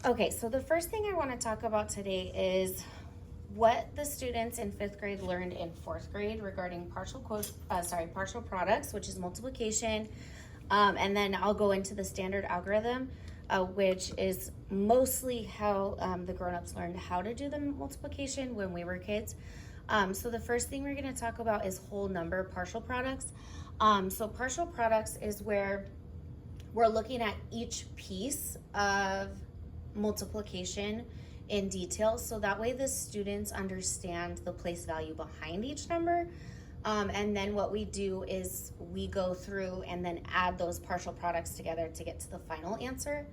Okay, so the first thing I want to talk about today is what the students in fifth grade learned in fourth grade regarding partial products, which is multiplication, and then I'll go into the standard algorithm, which is mostly how the grown-ups learned how to do the multiplication when we were kids. So the first thing we're going to talk about is whole number partial products. So partial products is where we're looking at each piece of multiplication in detail, so that way the students understand the place value behind each number. And then what we do is we go through and then add those partial products together to get to the final answer.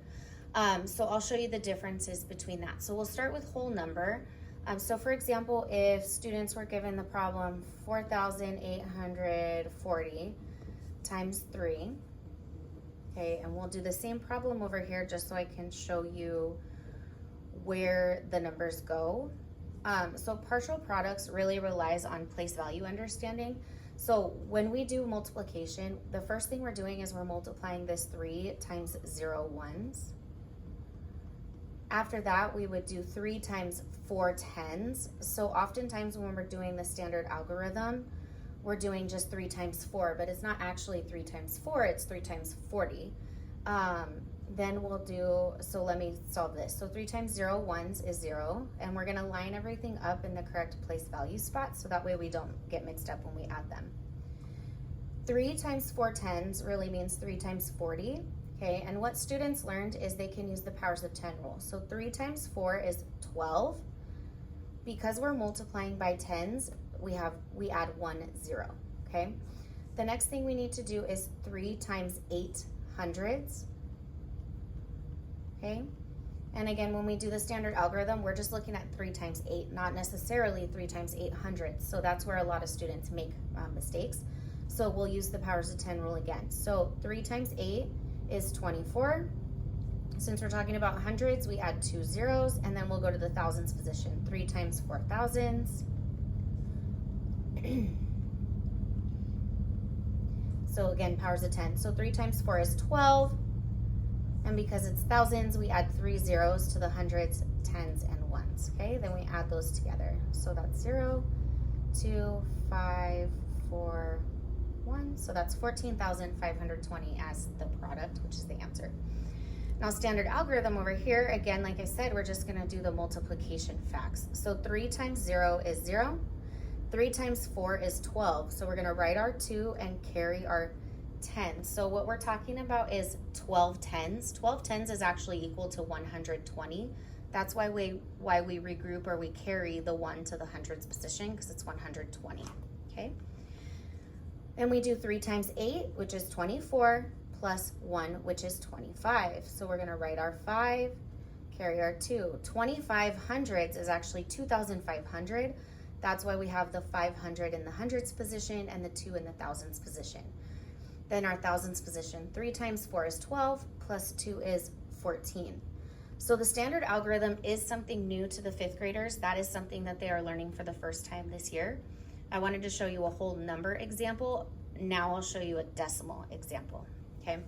So I'll show you the differences between that. So we'll start with whole number. So for example, if students were given the problem 4,840 times 3, okay, and we'll do the same problem over here just so I can show you where the numbers go. So partial products really relies on place value understanding. So when we do multiplication, the first thing we're doing is we're multiplying this 3 times 0 ones. After that, we would do 3 times 4 tens. So oftentimes when we're doing the standard algorithm, we're doing just 3 times 4, but it's not actually 3 times 4, it's 3 times 40. Then we'll do, so let me solve this. So 3 times 0 ones is 0, and we're gonna line everything up in the correct place value spot, so that way we don't get mixed up when we add them. 3 times 4 tens really means 3 times 40, okay? And what students learned is they can use the powers of 10 rule. So 3 times 4 is 12. Because we're multiplying by tens, we add 1 0, okay? The next thing we need to do is 3 times 8 hundredths, okay? And again, when we do the standard algorithm, we're just looking at 3 times 8, not necessarily 3 times 8 hundredths. So that's where a lot of students make mistakes. So we'll use the powers of 10 rule again. So 3 times 8 is 24. Since we're talking about hundreds, we add 2 zeros, and then we'll go to the thousands position. 3 times 4 thousands. So again, powers of 10. So 3 times 4 is 12. And because it's thousands, we add 3 zeros to the hundreds, tens, and ones. Okay, then we add those together. So that's 0, 2, 5, 4, 1. So that's 14,520 as the product, which is the answer. Now standard algorithm over here, again, like I said, we're just gonna do the multiplication facts. So 3 times 0 is 0. 3 times 4 is 12. So we're gonna write our 2 and carry our 10. So what we're talking about is 12 tens. 12 tens is actually equal to 120. That's why we regroup or we carry the 1 to the hundreds position, because it's 120, okay? Then we do 3 times 8, which is 24, plus 1, which is 25. So we're gonna write our 5, carry our 2. 25 hundredths is actually 2,500. That's why we have the 500 in the hundreds position and the 2 in the thousands position. Then our thousands position, 3 times 4 is 12, plus 2 is 14. So the standard algorithm is something new to the fifth graders. That is something that they are learning for the first time this year. I wanted to show you a whole number example. Now I'll show you a decimal example, okay?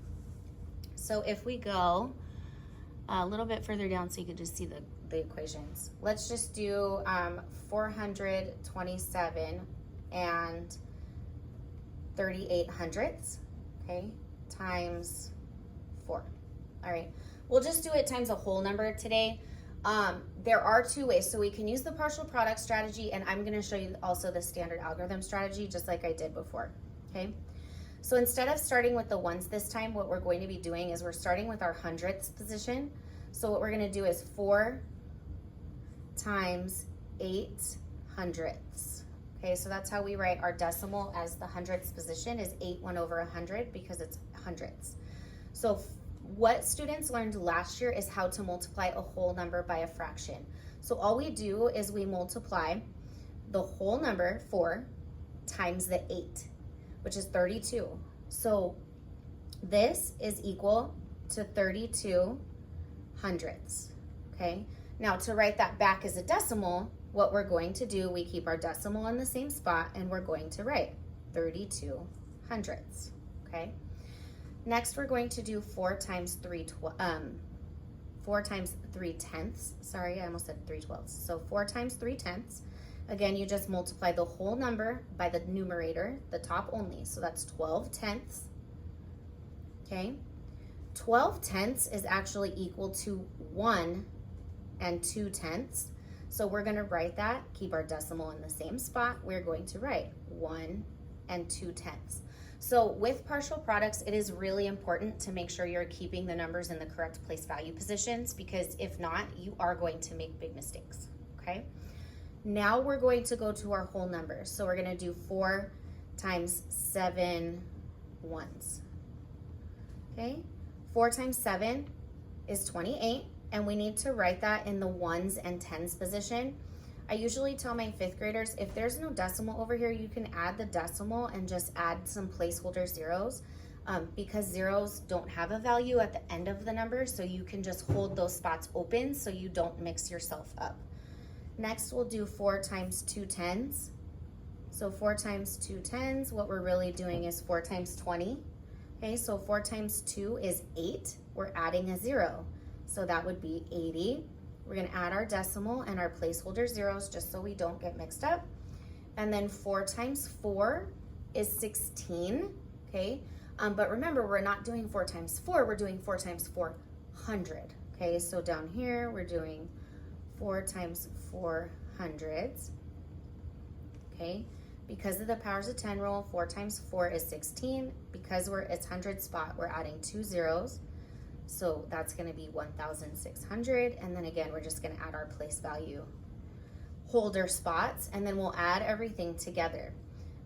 So if we go a little bit further down so you can just see the equations. Let's just do 427 and 38 hundredths, okay, times 4. All right, we'll just do it times a whole number today. There are 2 ways, so we can use the partial product strategy, and I'm gonna show you also the standard algorithm strategy, just like I did before, okay? So instead of starting with the ones this time, what we're going to be doing is we're starting with our hundredths position. So what we're gonna do is 4 times 8 hundredths. Okay, so that's how we write our decimal as the hundredths position is 8/100 because it's hundredths. So what students learned last year is how to multiply a whole number by a fraction. So all we do is we multiply the whole number 4 times the 8, which is 32. So this is equal to 32 hundredths, okay? Now to write that back as a decimal, what we're going to do, we keep our decimal in the same spot and we're going to write 32 hundredths, okay? Next, we're going to do 4 times 4 times 3/10. Sorry, I almost said 3/12. So 4 times 3/10. Again, you just multiply the whole number by the numerator, the top only. So that's 12/10. Okay. 12/10 is actually equal to 1 2/10. So we're going to write that, keep our decimal in the same spot. We're going to write 1 2/10. So with partial products, it is really important to make sure you're keeping the numbers in the correct place value positions, because if not, you are going to make big mistakes, okay? Now we're going to go to our whole numbers. So we're going to do 4 times 7 ones, okay? 4 times 7 is 28, and we need to write that in the ones and tens position. I usually tell my 5th graders, if there's no decimal over here, you can add the decimal and just add some placeholder zeros, because zeros don't have a value at the end of the number, so you can just hold those spots open so you don't mix yourself up. Next, we'll do 4 times 2 tens. So 4 times 2 tens, what we're really doing is 4 times 20. Okay, so 4 times 2 is 8. We're adding a 0, so that would be 80. We're going to add our decimal and our placeholder zeros just so we don't get mixed up. And then 4 times 4 is 16, okay? But remember, we're not doing 4 times 4, we're doing 4 times 400, okay? So down here, we're doing 4 times 400s, okay? Because of the powers of 10 rule, 4 times 4 is 16. Because it's 100 spot, we're adding 2 zeros. So that's going to be 1,600. And then again, we're just going to add our place value holder spots, and then we'll add everything together.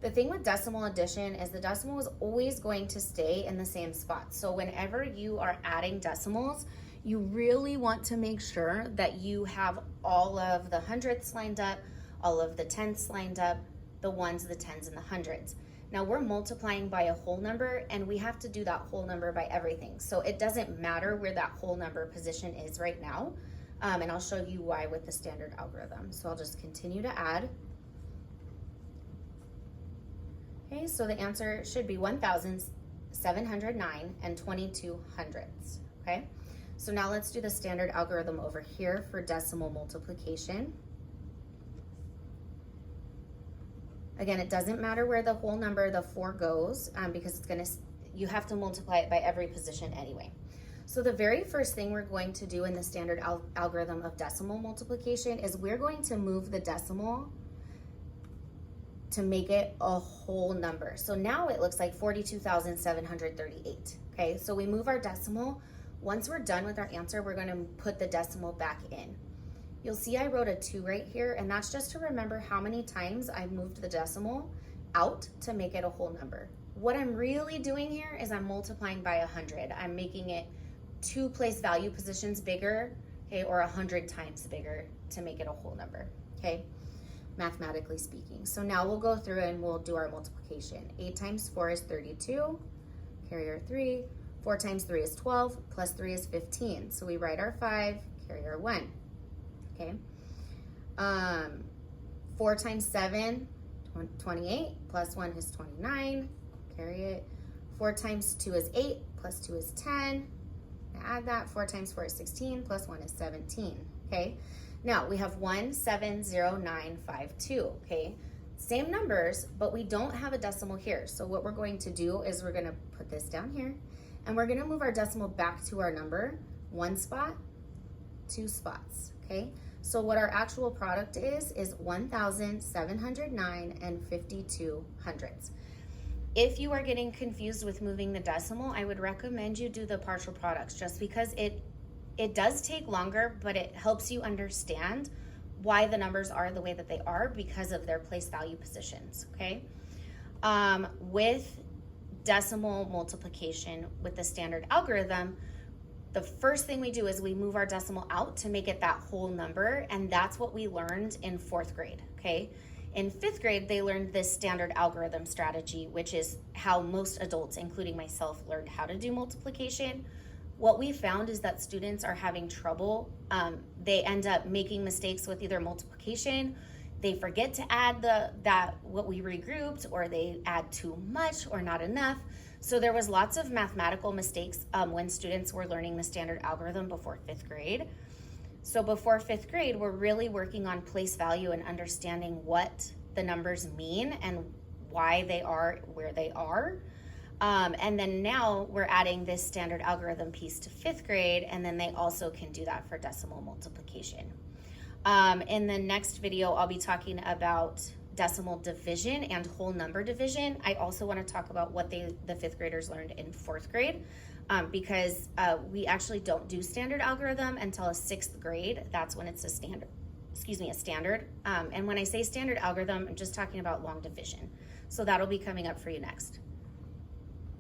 The thing with decimal addition is the decimal is always going to stay in the same spot. So whenever you are adding decimals, you really want to make sure that you have all of the hundredths lined up, all of the tenths lined up, the ones, the tens, and the hundreds. Now we're multiplying by a whole number, and we have to do that whole number by everything. So it doesn't matter where that whole number position is right now. And I'll show you why with the standard algorithm. So I'll just continue to add. Okay, so the answer should be 1,709 and 22 hundredths, okay? So now let's do the standard algorithm over here for decimal multiplication. Again, it doesn't matter where the whole number, the 4 goes, because you have to multiply it by every position anyway. So the very first thing we're going to do in the standard algorithm of decimal multiplication is we're going to move the decimal to make it a whole number. So now it looks like 42,738, okay? So we move our decimal. Once we're done with our answer, we're going to put the decimal back in. You'll see I wrote a 2 right here, and that's just to remember how many times I moved the decimal out to make it a whole number. What I'm really doing here is I'm multiplying by 100. I'm making it 2 place value positions bigger, okay, or 100 times bigger to make it a whole number, okay, mathematically speaking. So now we'll go through and we'll do our multiplication. 8 times 4 is 32, carry our 3. 4 times 3 is 12, plus 3 is 15. So we write our 5, carry our 1. Okay, 4 times 7, 28, plus 1 is 29, carry it. 4 times 2 is 8, plus 2 is 10. Add that. 4 times 4 is 16, plus 1 is 17, okay? Now, we have 1,70952, okay? Same numbers, but we don't have a decimal here. So what we're going to do is we're going to put this down here, and we're going to move our decimal back to our number, 1 spot, 2 spots, okay? So what our actual product is 1,709 and 52 hundredths. If you are getting confused with moving the decimal, I would recommend you do the partial products, just because it does take longer, but it helps you understand why the numbers are the way that they are because of their place value positions, okay? With decimal multiplication with the standard algorithm, the first thing we do is we move our decimal out to make it that whole number, and that's what we learned in 4th grade, okay? In 5th grade, they learned this standard algorithm strategy, which is how most adults, including myself, learned how to do multiplication. What we found is that students are having trouble. They end up making mistakes with either multiplication, they forget to add what we regrouped, or they add too much or not enough. So there was lots of mathematical mistakes when students were learning the standard algorithm before 5th grade. So before 5th grade, we're really working on place value and understanding what the numbers mean and why they are where they are. And then now we're adding this standard algorithm piece to 5th grade, and then they also can do that for decimal multiplication. In the next video, I'll be talking about decimal division and whole number division. I also want to talk about what the 5th graders learned in 4th grade, because we actually don't do standard algorithm until a 6th grade. That's when it's a standard. And when I say standard algorithm, I'm just talking about long division. So that'll be coming up for you next.